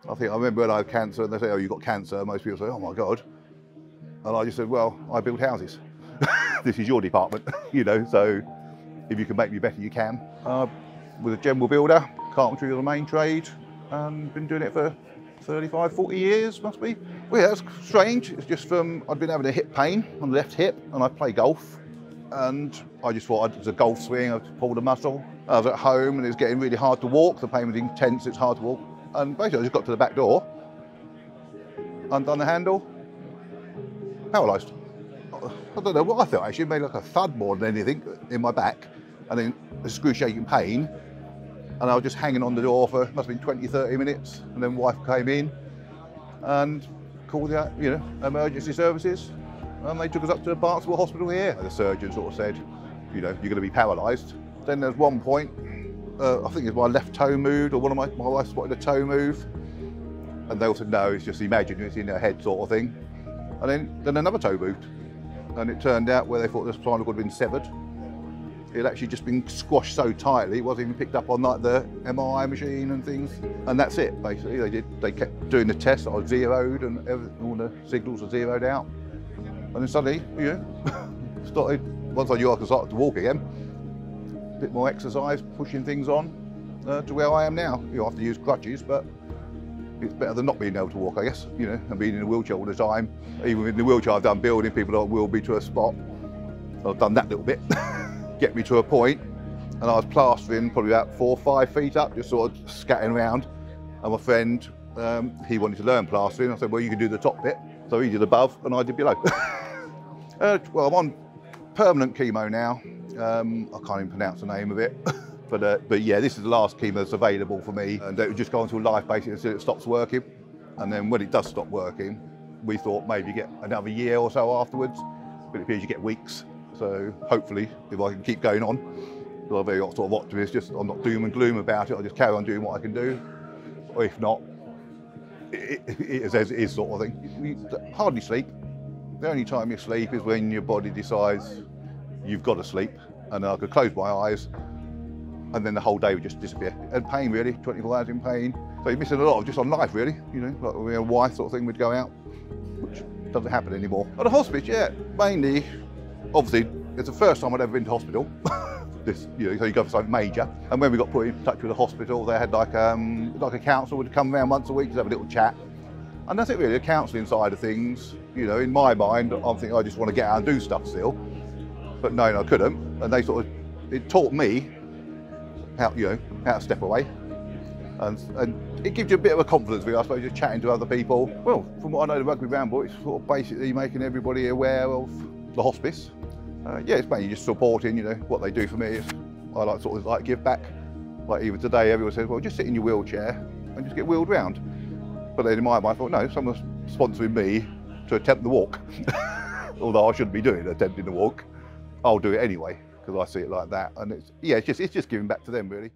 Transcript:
I think I remember when I had cancer and they say, oh, you've got cancer. Most people say, oh my God. And I just said, well, I build houses. This is your department, you know, so if you can make me better, you can. Was a general builder, carpentry was the main trade, and been doing it for 35, 40 years, must be. Well, yeah, that's strange. It's just I'd been having a hip pain on the left hip, and I play golf. And I just thought it was a golf swing, I pulled a muscle. I was at home and it was getting really hard to walk. The pain was intense, it's hard to walk. And basically I just got to the back door, undone the handle, paralysed. I don't know what I felt actually, it made like a thud more than anything in my back. And then excruciating pain. And I was just hanging on the door for, must have been 20, 30 minutes. And then wife came in and called the, emergency services. And they took us up to the Barnstable Hospital here. The surgeon sort of said, you're going to be paralysed. Then there's one point, I think it's my left toe moved, or one of my wife spotted a toe move. And they all said, no, it's just imaginary, it's in her head sort of thing. And then another toe moved. And it turned out where they thought the spinal cord had been severed, it had actually just been squashed so tightly, it wasn't even picked up on like the MRI machine and things. And that's it, basically. They kept doing the tests, I was zeroed and all the signals were zeroed out. And then suddenly, started, once I knew I could start to walk again, a bit more exercise, pushing things on to where I am now. I have to use crutches, but it's better than not being able to walk, I guess, and being in a wheelchair all the time. Even in the wheelchair, I've done building people that will be to a spot. So I've done that little bit, get me to a point, and I was plastering probably about 4 or 5 feet up, just sort of scattering around. And my friend, he wanted to learn plastering. I said, well, you can do the top bit. So he did above and I did below. Well, I'm on permanent chemo now. I can't even pronounce the name of it. But yeah, this is the last chemo that's available for me. And it would just go into life basically until it stops working. And then when it does stop working, we thought maybe get another year or so afterwards. But it appears you get weeks. So hopefully, if I can keep going on, I'm very sort of optimist, I'm not doom and gloom about it. I'll just carry on doing what I can do. Or if not, it is as it is sort of thing. You hardly sleep. The only time you sleep is when your body decides you've got to sleep. And then I could close my eyes and then the whole day would just disappear. And pain really, 24 hours in pain. So you're missing a lot of just on life really, like a wife sort of thing would go out, which doesn't happen anymore. At the hospice, yeah, mainly, obviously, it's the first time I'd ever been to hospital. So you go for something major. And when we got put in touch with the hospital, they had like a counsellor would come around once a week to have a little chat. And that's it really, the counselling side of things, in my mind, I'm thinking I just want to get out and do stuff still. But no, I couldn't. And it taught me how to step away. And it gives you a bit of a confidence, really, I suppose, just chatting to other people. Well, from what I know, the Rugby Roundabout, it's sort of basically making everybody aware of the hospice. Yeah, it's mainly just supporting, what they do for me. I like sort of like give back. Like even today, everyone says, well, just sit in your wheelchair and just get wheeled round. But then in my mind, I thought, no, someone's sponsoring me to attempt the walk. Although I shouldn't be doing attempting the walk, I'll do it anyway, because I see it like that. And it's just giving back to them, really.